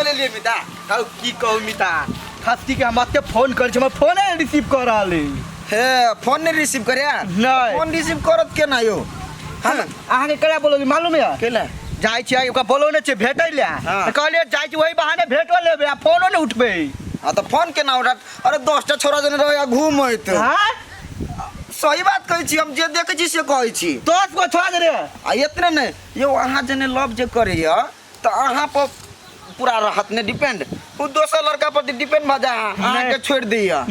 बोले लिए मिता हाउ की कहू मिता खाती के हम आते फोन कर छ फोन रिसीव कर रहले हे फोन नहीं रिसीव करे नहीं फोन रिसीव करत के ना यो हम आहा के करा बोलो मालूम है केला जाय छी ओका बोलो ने छ भेटै ले कहले जाय छी वही बहाने भेटो लेबे फोनो ने उठबे हां तो फोन के ना उठत अरे 10टा छोरा जने रह घूमैत हां सही बात कहै छी हम जे देखै छी से कहै छी 10 को छोरा रे आ इतने नहीं यो अहाँ जने लव जे करे या तो अहाँ पर पूरा रहत ने डिपेंड उ दोसर लड़का पर डिपेंड भ जा अहाँ के छोड़ दिया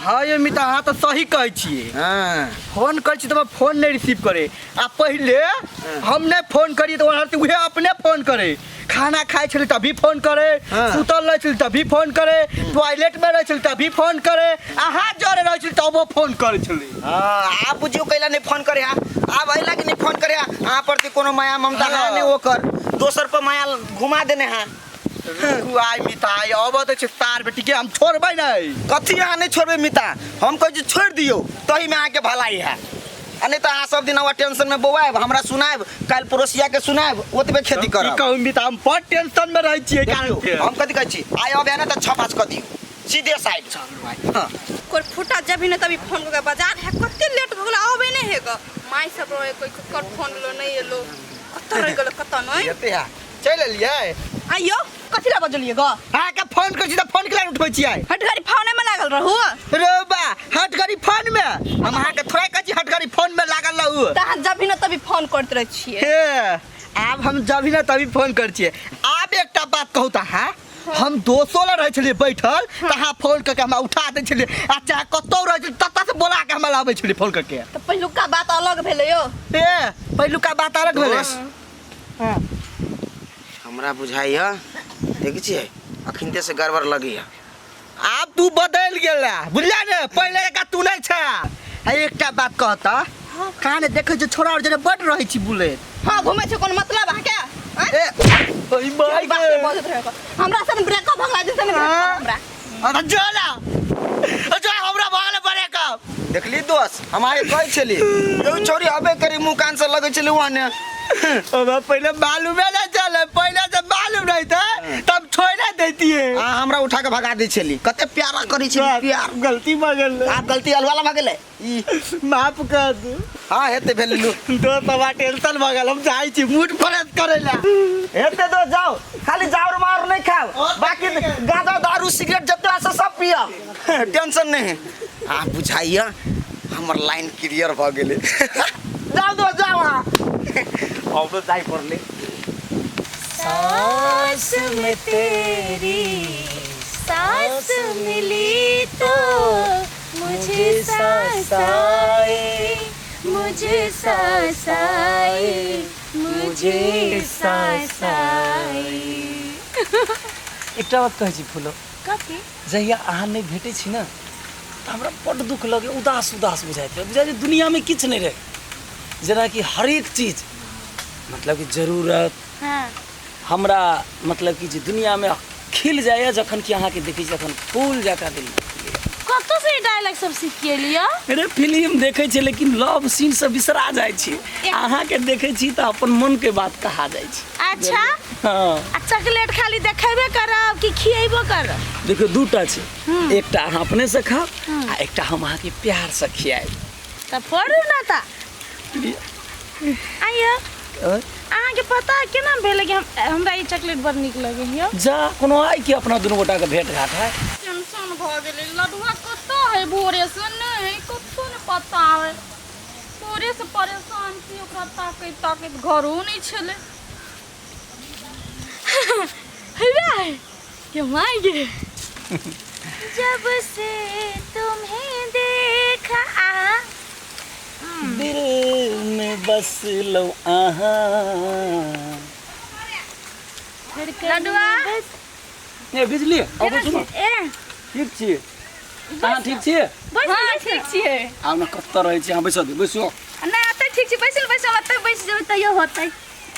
हाँ ये मिता हाँ तो सही कहे छिए हां फोन कर छी तो फोन नहीं रिसीव करे आ पहले हमने फोन करी तो वहां से उहे अपने फोन करे खाना खाए छले तभी फोन करे सुतल रह छले तभी फोन करे टॉयलेट में रह छले तभी फोन करे आहा जरे रह छले तब फोन करे छले हां आप बुझियो कैला नहीं फोन करे आ भइला कि नहीं फोन करे आ पर कोनो माया ममता है नहीं ओकर दोसर पर माया घुमा देने हां आई मिता अब तो तार बेटी के हम छोड़बै नहीं कथी अहाँ नहीं छोड़बे मिता हम कहै छी छोड़ दियो तही में आके भलाई है आ नहीं तो अहाँ सब दिन आवा टेंशन में बौआब हमरा सुनाब काल पड़ोसिया के सुनाब ओतबे खेती करब कहू मिता हम बड़ टेंशन में रहै छिए हम कथी कहै छी आइ अब ना तो 6-5 क दियो सीधे साइड चल भाई हां कोई फुटा जब न तभी फोन के बाजार है कते लेट हो गेल आवे नहीं हेगा माई सब रोए कोई कर फोन लो नहीं एलो कत रह गेल कत नहीं एते है चल लिए आइयो कथि ला बजलिए ग आ के फोन कर छी त फोन केला उठबै छी आई हट गाड़ी फोन में लागल रहू रे बा हट गाड़ी फोन में हम अहाँ के थोड़ा कह छी हट गाड़ी फोन में लागल रहू तहां जब न तभी फोन करत रह छिए हे आब हम जब न तभी फोन कर छिए आब एकटा बात कहू त हां हम दोसो ला रह छलिए बैठल तहां फोन करके हम उठा दे छलिए आ चाहे कतौ रह छलिए तत से बोला के हम लाबै छलिए फोन करके तो पहिलुका बात अलग भेले यो ए पहिलुका बात अलग भेले हां हमरा बुझाइया देख छी अखिनते से गड़बड़ लगी है अब तू बदल गेला बुझला ने पहले का तू नहीं छ आ एकटा बात कहता काने देखे जे छोरा और जने बड़ रही छी बुलेट हां घुमे छ कोन मतलब है क्या ए ओई भाई हमरा से ब्रेकअप भगा दे से हमरा अरे जाला अच्छा हमरा भागले ब्रेकअप देखली दोस्त हमारे कहै छली यो छोरी अबे करी मुंह कान से लगै छली वहां अब पहले मालूम है ना चले पहले से मालूम नहीं था तब छोड़ देती है हां हमरा उठा के भगा दै छली कते प्यारा करी छली प्यार गलती मगल आप गलती अलवाला भगले माफ कर दू हां हेते भेलु तो तवा टेंशन मगल हम जाई छी मूड फ्रेश करेला हेते तो जाओ खाली जाओ मार नहीं खाओ बाकी गांजा दारू सिगरेट जत्ता से सब पिया टेंशन नहीं हां बुझाइया हमर लाइन क्लियर भ गेले जाओ दो जाओ अब तो जाई पड़ले सांस में तेरी सांस मिली तो मुझे सांस आए मुझे सांस आए मुझे सांस आए एकटा बात कहै छी फुलो कथी जहिया अहाँ नहीं भेटै छी ना तो हमरा बड़ दुख लगे उदास उदास बुझाइत रहे बुझाइ दुनिया में किछ नहीं रहे जना कि हर एक चीज मतलब कि जरूरत हाँ हमरा मतलब कि दुनिया में खिल जाए जखन कि अहाँ के देखै छी तखन फूल जका दिल कतो से डायलॉग सब सीख के लिया अरे फिल्म देखै छी लेकिन लव सीन से बिसरा जाय छी अहाँ के देखै छी त अपन मन के बात कहा जाय छी अच्छा हां चॉकलेट खाली देखेबे करब कि खिएबो करब देखो दूटा छै एकटा अहाँ अपने से खाओ आ एकटा हम अहाँ के प्यार से खियाएब त फोड़ू ना ता आइयो अहाँ के पता है केना भेले कि हमरा ई चॉकलेट बड़ निक लगे हियो जा कोनो आई कि अपना दुनू गोटा के भेंट घाट है टेंशन भ गेले लडुआ कत है भोरे से नहीं कतो न पता है भोरे से परेशान छी ओकरा ताकत घरो नहीं छले हेबे के मांगे जब से तुम्हें देखा दिल में बस लो आहा लडुआ ए बिजली अब सुनो ए ठीक छी अहाँ ठीक छी हां ठीक छिए आउ न कत रहै छी अहाँ बैसो बैसो नहीं आते ठीक छी बैसल आते बैस जेबै त यो होतै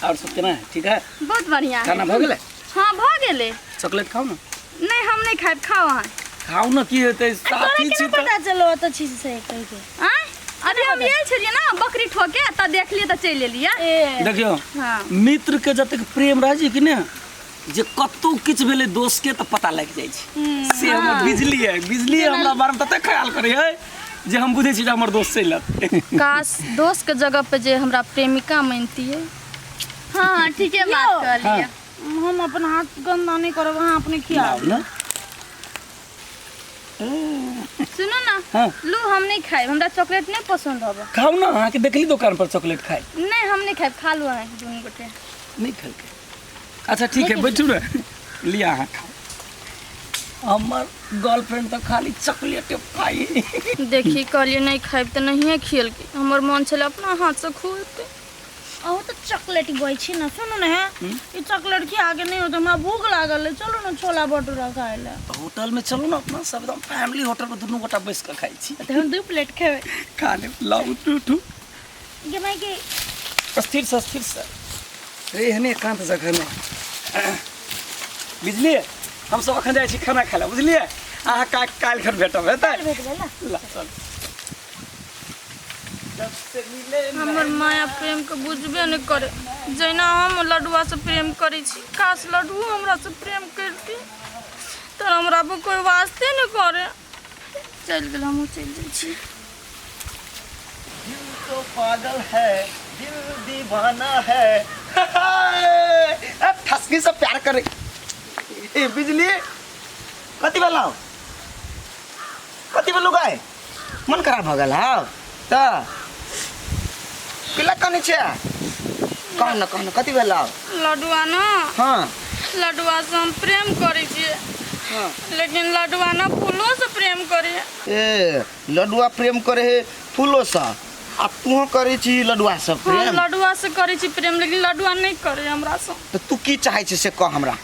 और सब केना ठीक है बहुत बढ़िया खाना भ गेलै हां भ गेलै चॉकलेट खाओ ना नहीं हम नहीं खाएब खाओ अहाँ खाओ ना की हेतै साथी छी त पता चलो तो चीज से कह के हां अरे हम ये छलिए ना बकरी ठोके त देख लिए त चल एलिए देखियो हां मित्र के जतक प्रेम राजी कि ने जे कतौ किछु भेलै दोस्त के तऽ पता लागि जाइ छै से हमर बिजली हमरा बारेमे तते ख्याल करै है जे हम बुझै छी जे हमर दोस्त चलत। काश दोस्त के जगह पे जे हमरा प्रेमिका मानती है। हाँ ठीक है बात कर लिया। हम अपन हाथ गंदा नहीं करब, अहाँ अपने खियाओ ना सुनो ना हाँ। लू हम नहीं खाए, हमरा चॉकलेट नहीं पसंद होगा। खाओ ना, अहाँके देखली दुकान पर चॉकलेट खाए नहीं हम नहीं खाए, खा लो अहाँ दुनू गोटे। नहीं खलके। अच्छा ठीक है बैठू ना, लिया अहाँ खाओ। हमर गर्लफ्रेंड तो खाली चॉकलेट खाई। देखी कहलिए नहीं खाए तो नहीं खियल के, हमर मन छले अपना हाथ से खुएते। अहो तो चॉकलेट गई छी ना, सुनो ना ये चॉकलेट के आगे नहीं होता, हमरा भूख लागल है, चलो ना छोला भटूरा खाए ले। होटल में चलो ना, अपना सब एकदम फैमिली होटल में दोनों गोटा बैस कर खाई छी। तो हम 2 प्लेट खाए। खा ले लाओ टू ये मैं के स्थिर से रे हने एकांत जगह में बुझलिए हम सब अखन जाइ छी खाना खाए ला, बुझलिए अहाँ काल्हि खन भेटब हेतै। ला चल हमर माया प्रेम के बुझबे नहीं करे, जैना हम लड्डुआ से प्रेम करे छी, खास लड्डू हमरा से प्रेम करती तो हमरा पर कोई वास्ते नहीं करे। चल गेल हम चल जाइ छी। दिल तो पागल है, दिल दीवाना है। ठसकी से प्यार करे। ए बिजली कति बेला हो, कति बेलू गए मन खराब हो गया हो त किला कने छे कहन कति बेला हो। लड्डुआ ना हाँ लड्डुआ से हम प्रेम करे छी, हाँ लेकिन लड्डुआ ना फूलों से प्रेम करे। ए लडुआ प्रेम करे है फूलो सा, आ तू करे छी लडुआ से हम प्रेम। लड्डुआ से करे छी प्रेम, लेकिन लड्डुआ नहीं करे हमरा से। तो तू की चाहे छे से कह हमरा।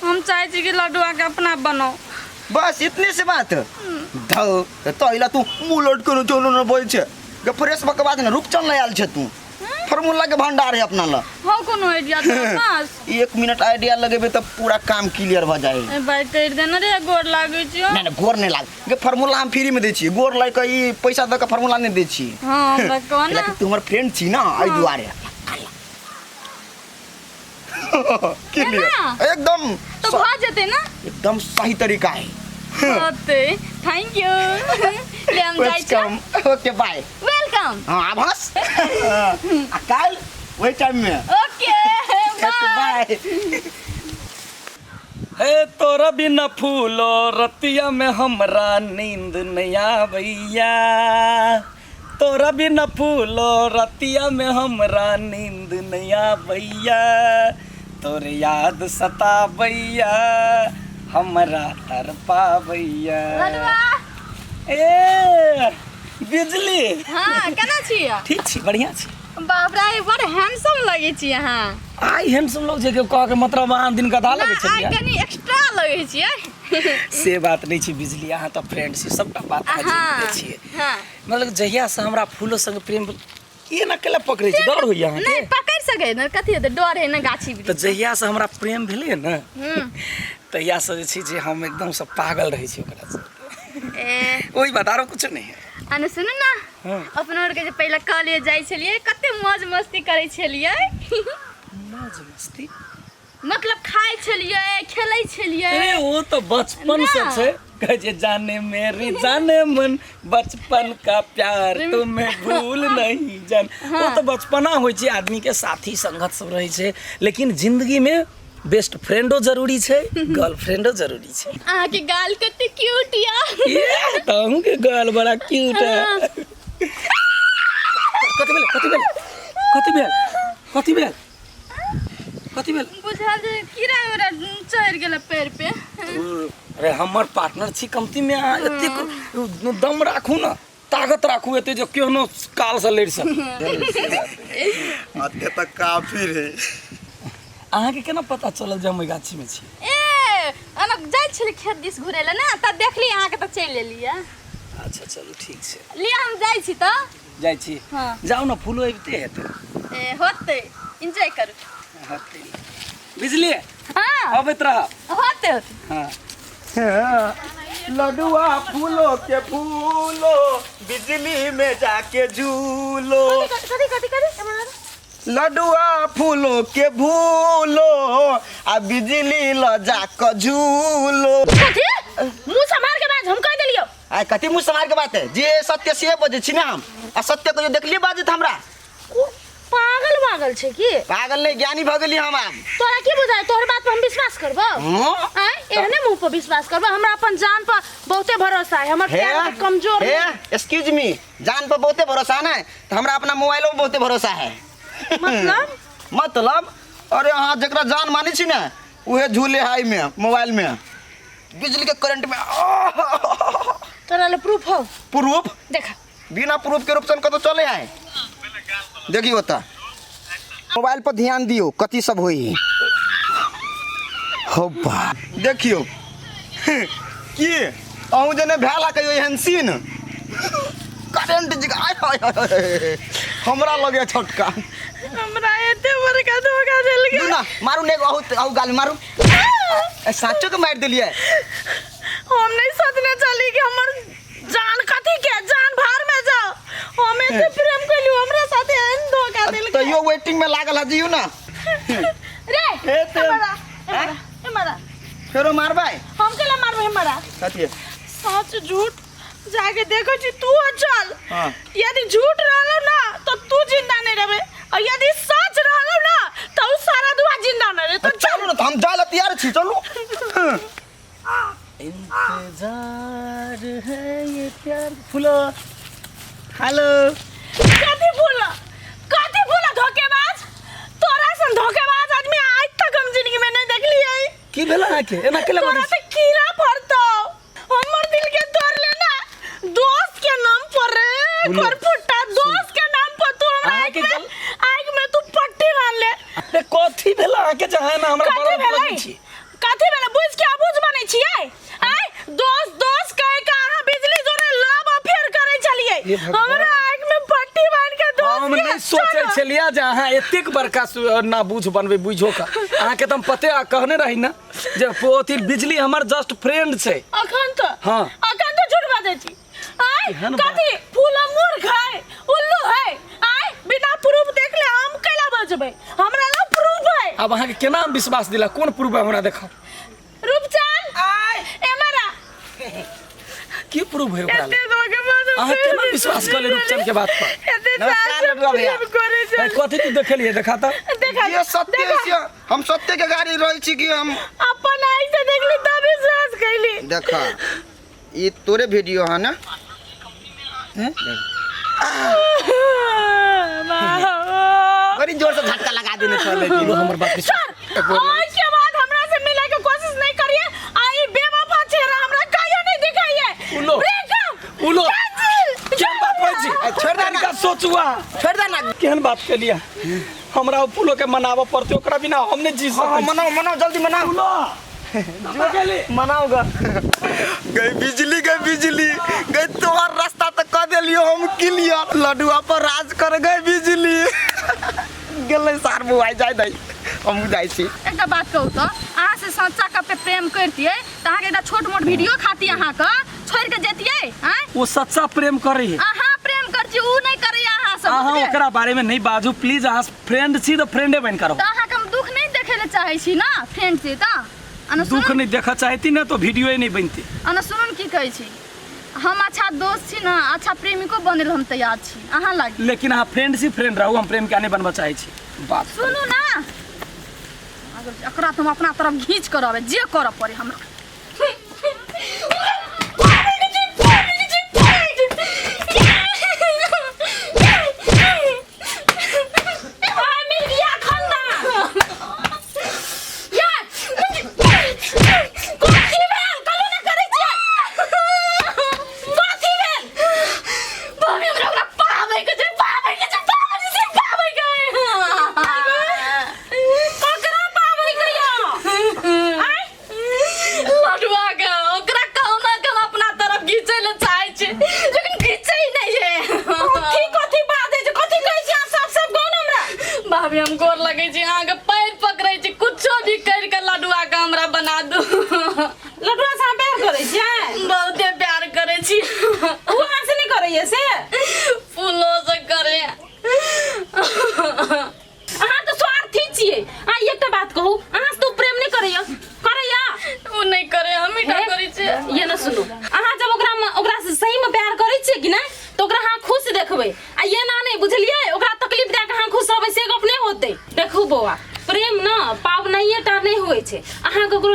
हम चाहे छी कि लड्डुआ के अपना बनाओ, बस इतने से बात धौ तो इला तू मुंह लट कर चलो न बोल छे के फ्रेश बक बाद न रुक चल आयल छे तू। फार्मूला के भंडार है अपना ला। हो कोनो आइडिया तोरा पास? 1 मिनट आइडिया लगेबे तब पूरा काम क्लियर हो जाए। ए भाई कर देना रे, गोर लागे छी। नहीं गोर नहीं लाग के फार्मूला हम फ्री में दे छी, गोर लाग के ई पैसा द के फार्मूला नहीं दे छी। हां हमरा कोन लेकिन तू हमर फ्रेंड छी ना आई दुआरे क्लियर एकदम तो भा जेते ना, एकदम सही तरीका है। होते थैंक यू। ले हम जाई छी। Welcome okay bye welcome. हां आभास अकाल वही टाइम में ओके बाय। बाय। हे तोरा बिना फूलो रतिया में हमरा नींद नहीं आवैया, तोरा बिना फूलो रतिया में हमरा नींद नहीं आवैया, तोर याद सतावैया हमरा तरपावैया। लड्डुआ ए बिजली हां केना छी? ठीक छी, बढ़िया छी। बाप रे बड़ हैंडसम लगे छी अहाँ। आई हैंडसम लोग जे के कह के मतलब अहाँ दिन गधा लगे आई छलिए कनी एक्स्ट्रा लगे छी। से बात नहीं छी बिजली, अहाँ तो फ्रेंड छी, सबटा बात अहाँ छी। हां मतलब जहिया से हमरा फूलो संग प्रेम ये ना केला पकड़े छी, डर होइया अहाँ नहीं के? पकड़ सके न, कथि हेतै डर है न गाछी तो वृक्ष। जहिया से हमरा प्रेम भेलै न तहिया से जे छी जे हम एकदम से पागल रहै छी ओकरा से। ए कोई बात आरो कुछ नहीं है। अने सुनु ना, हाँ। अपन और के जे पहले कॉलेज जाई छलिए कते मौज मस्ती करे छलिए। मौज मस्ती मतलब खाए छलिए, खेलै छलिए। अरे वो तो बचपन से ना। छे कहे जाने मेरी जाने मन बचपन का प्यार तुम्हें भूल नहीं जान। वो तो बचपना होय छै, आदमी के साथी संगत सब रहे छै, लेकिन जिंदगी में बेस्ट फ्रेंडो जरूरी छै, गर्लफ्रेंडो जरूरी छै। अहाँ के गाल कते क्यूट या। ये ताहू के गाल बड़ा क्यूट है। कथि भेल बुझा जे कीड़ा उड़ा चढ़ गेल पैर पे। अरे हमर पार्टनर छी कमती में, अहाँ एते दम राखू ना, ताकत राखू एते जो केहनो काल से लड़ सके। अते तक काफी रे। अहाँ के केना पता चलल जे हम गाछी में छी? ए अना जाय छले खेत दिस घुरे ले ना, त देखली अहाँ के त चल लेलिए। अच्छा चलो ठीक छै, लिया हम जाय छी त। जाइ छी। हाँ। जाओ ना, फूलो अबिते हेतै। ए होते एंजॉय करू। हेतै बिजली हां अबैत रह। होते हाँ लडुआ फूलो के फूलो बिजली में जाके झूलो। कथि लडुआ फूलो के भूलो आ बिजली लजा क झूलो। कथी मुंह समार के बात हम कह देलियो। आ कथी मुंह समार के बात है जे सत्य से बजे छी ना हम आ सत्य को देखलिए बाजत हमरा। पागल छे की? पागल नहीं ज्ञानी भ गेली हम आब। तोरा की बुझाय तोहर बात पर हम विश्वास करबो? हैं एहने मुंह पर विश्वास करबो? हमरा अपन जान पर बहुते भरोसा है। हमर प्यार कमजोर है। एक्सक्यूज मी, जान पर बहुते भरोसा है ना तो हमरा अपना मोबाइलो में बहुते भरोसा है। मतलब अरे हाँ जकरा जान मानी छी ना उहे झूले हाई में मोबाइल में बिजली के करंट में। तोरा ले प्रूफ हो? प्रूफ देखा बिना प्रूफ के रूपचन कतो चले है। देखियो होता मोबाइल पर ध्यान दियो कथी सब होई हो बा देखियो की अहू जने भेला कहियो एहन सीन करंट हमरा लगे छोटका हमरा एते बड़का धोखा देल गेल ना मारू ने अहू गाल मारू साचो के मार देलिए। हम नहीं सोचने चली कि हमर जान कथी के जान भार में जाओ हमें तो प्रेम कइलू हमरा साथे एहन धोखा देल तो यो वेटिंग में लागल है जियो ना रे हमरा फेरो मारबाई हम केला मारबे हमरा? कथी सच झूठ जाके देखो जी तू चल। हां यदि झूठ रहलो ना तो तू जिंदा नहीं रहबे और यदि सच रहलो ना तो सारा दुआ जिंदा नहीं रहे। तो चलो ना हम जाए तैयार छी चलो। इंतजार है ये प्यार फूलो। हेलो कथी फूला धोखेबाज तोरा सन धोखेबाज आदमी आज तक हम जिंदगी में नहीं देखलिए। की भेला ना के एना केला तोरा से कीड़ा पड़तो हमर दिल के तोड़ लेना दोस्त के नाम पर रे करफुटा दोस्त के नाम पर तू हमरा आग में तू पट्टी बांध ले। अरे कथी भेला के जहां ना हमरा कथी भेलै कथी भेलै बुझ के बुझ बनै छियै आय दोस्त कह के अहाँ बिजली जोरे लव अफेयर करे चलिए हमरा आग में पट्टी बांध के दोस्त हम नहीं सोचे छलिया जहां एतेक बड़का ना बुझ बनबे बुझो का अहाँ के तुम पते कहने रही ना जे पोथी बिजली हमर जस्ट फ्रेंड छै अखन तो हां अखन तो झूठ बाजै छी आय कथी फूल मूर्ख है उल्लू है आय बिना प्रूफ देखले हम कैला बजबै हमरा ल प्रूफ है। अब अहाँ के केना विश्वास दिला कोन प्रूफ है हमरा देखाओ? रूपचंद आय एमरा की प्रूफ है ओकरा? एते धोखेबाज अहाँ केना विश्वास कर ले रूपचंद के बात पर? एते नमस्कार लडुआ भैया। कथी तू देखलिए दिखाता देखा ये सत्य है हम सत्य के गाड़ी रही छी कि हम अपन आई से देखली तब विश्वास कैली। देखा ये तोरे वीडियो है ना बड़ी जोर से झटका लगा देने चले बोलो हमर बात सर आज के बाद हमरा से मिले के कोशिश नहीं करिए आई बेवफा चेहरा हमरा काहे नहीं दिखाइए। उलो ब्रेकअप उलो क्या बात है जी छोड़ दे ना का सोचुआ छोड़ दे ना केहन बात के लिया हमरा पुलो के मनावा पड़ते ओकरा बिना हम नहीं जी हाँ सकते। मनाओ जल्दी मनाओ पुलो जो गेली मनाओगा गई बिजली गई तोहर रास्ता तक कर देलियो हम क्लियर लडुआ पर राज कर गई बिजली गेलै सार बुआई जाय दई हम जाय छी। एकटा बात कहू तो अहाँ से सच्चा कप पे प्रेम करतिए त अहाँ के एकटा छोट मोट वीडियो खाती अहाँ के छोड़ के जतिए हैं वो सच्चा प्रेम करे है अहाँ प्रेम कर छी उ नहीं करे अहाँ सब अहाँ ओकरा बारे में नहीं बाजू प्लीज अहाँ फ्रेंड छी तो फ्रेंडे बन करो त अहाँ के हम दुख नहीं देखे ले चाहे छी ना फ्रेंड से त अन दुख नहीं देखा चाहती ना तो वीडियो ही नहीं बनती। अन सुनन की कहै छी हम अच्छा दोस्त छी ना अच्छा प्रेमिको बने हम तैयार छी अहाँ लागी लेकिन अहाँ फ्रेंड छी फ्रेंड रहू हम प्रेम के नहीं बनबा चाहे छी बात सुनू ना अगर एकरा तुम अपना तरफ घींच कर आवे जे करब पड़े हमरा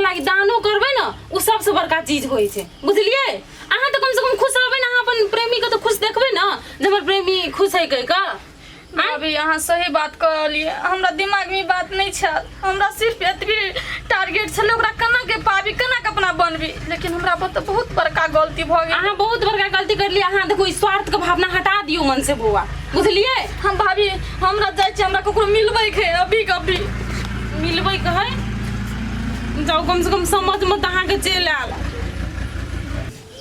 लागि दानो करबै न उ सबसे बड़का चीज होइ छै बुझलिए अहाँ तो कम से कम खुश रहबै न अहाँ अपन प्रेमी के तो खुश देखबै न जे हमर प्रेमी खुश है कह का भाभी अहाँ सही बात कहलिए हमरा दिमाग में बात नहीं छल हमरा सिर्फ एतबी टारगेट छल ओकरा केना के पाबी केना के अपना बनबी लेकिन हमरा पर तो बहुत बड़का गलती भ गेल अहाँ बहुत बड़का गलती करलिए अहाँ देखो स्वार्थ के भावना हटा दियो मन से बुआ बुझलिए हम भाभी हमरा जाय छी हमरा ककरो मिलबै के अभी कभी मिलबै कहै जाओ कम से कम समझ मत अहाँ के चल आल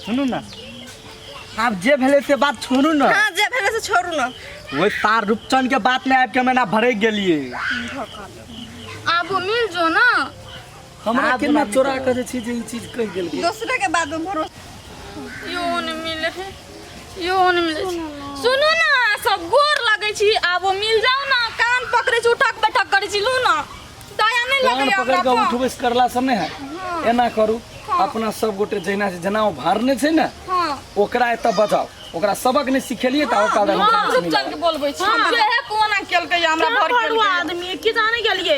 सुनू ना आप जे भेले से बात छोड़ू ना हाँ जे भेले से छोड़ू ना वो तार रूपचंद के बात में आब के मैंने भरे गेलिए आप मिल जो ना हमरा केना चोरा के जे छी जे ई चीज कह गेल दूसरे के बाद में भरोसा यो न मिले है यो न मिले सुनो ना सब गोर लगे छी आब मिल जाओ ना कान पकड़े छी उठक बैठक करे छी लू ना दया नहीं कान लगे पकड़ के उठ बैस करला से नहीं है एना करू अपना सब गोटे जैना से जना भारने छै ना हां ओकरा एत बजाओ ओकरा सबक नहीं सिखेलिए त ओकरा हां रूपचंद के बोलबै छी हम जे है कोना केल के हमरा भर के बड़ुआ आदमी के जाने गेलिए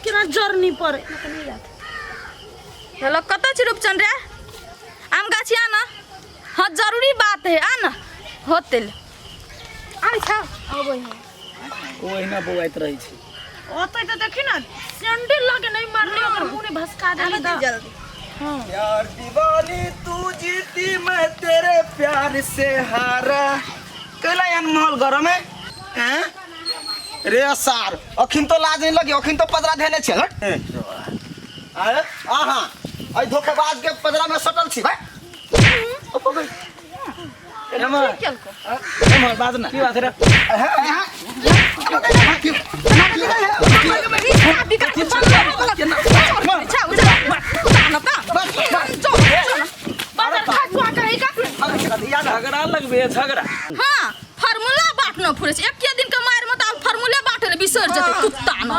केना जर्नी पर हेलो कत छी रूपचंद रे आम गाछी आना हां जरूरी बात है आना होतेल आइ छा अबै ओहिना बौआइत रहै छै ओतै त देखि न सैंडल लगे नहीं मारने ओकर मुंह ने भसका देली दा जल्दी प्यार दीवानी तू जीती मैं तेरे प्यार से हारा कैला यान महल गरम है हैं रे सार अखिन तो लाज नहीं लगी अखिन तो पदरा देने छे अरे आहा आई धोखेबाज के पदरा में सटल छी भाई एमर एमर बाज ना की बात रे झगड़ा लगबे झगड़ा हां फार्मूला बाटना फुरे छै एक दिन के मार में त फार्मूला बाटले बिसर जते कुत्ता न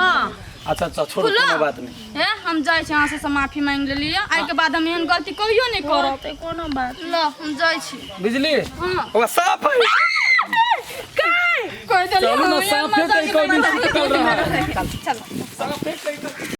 अच्छा अच्छा छोड़ो कोनो बात नहीं है हम जाय छी अहाँ से माफी मांग लेलिए आई के बाद हम एहन गलती कहियो नहीं करब ते कोनो बात ल हम जाय छी बिजली हां ओकरा साफ है कह देलिए चलो ना साफ है कहीं कोई दिन से निकल रहा है चल साफ है कहीं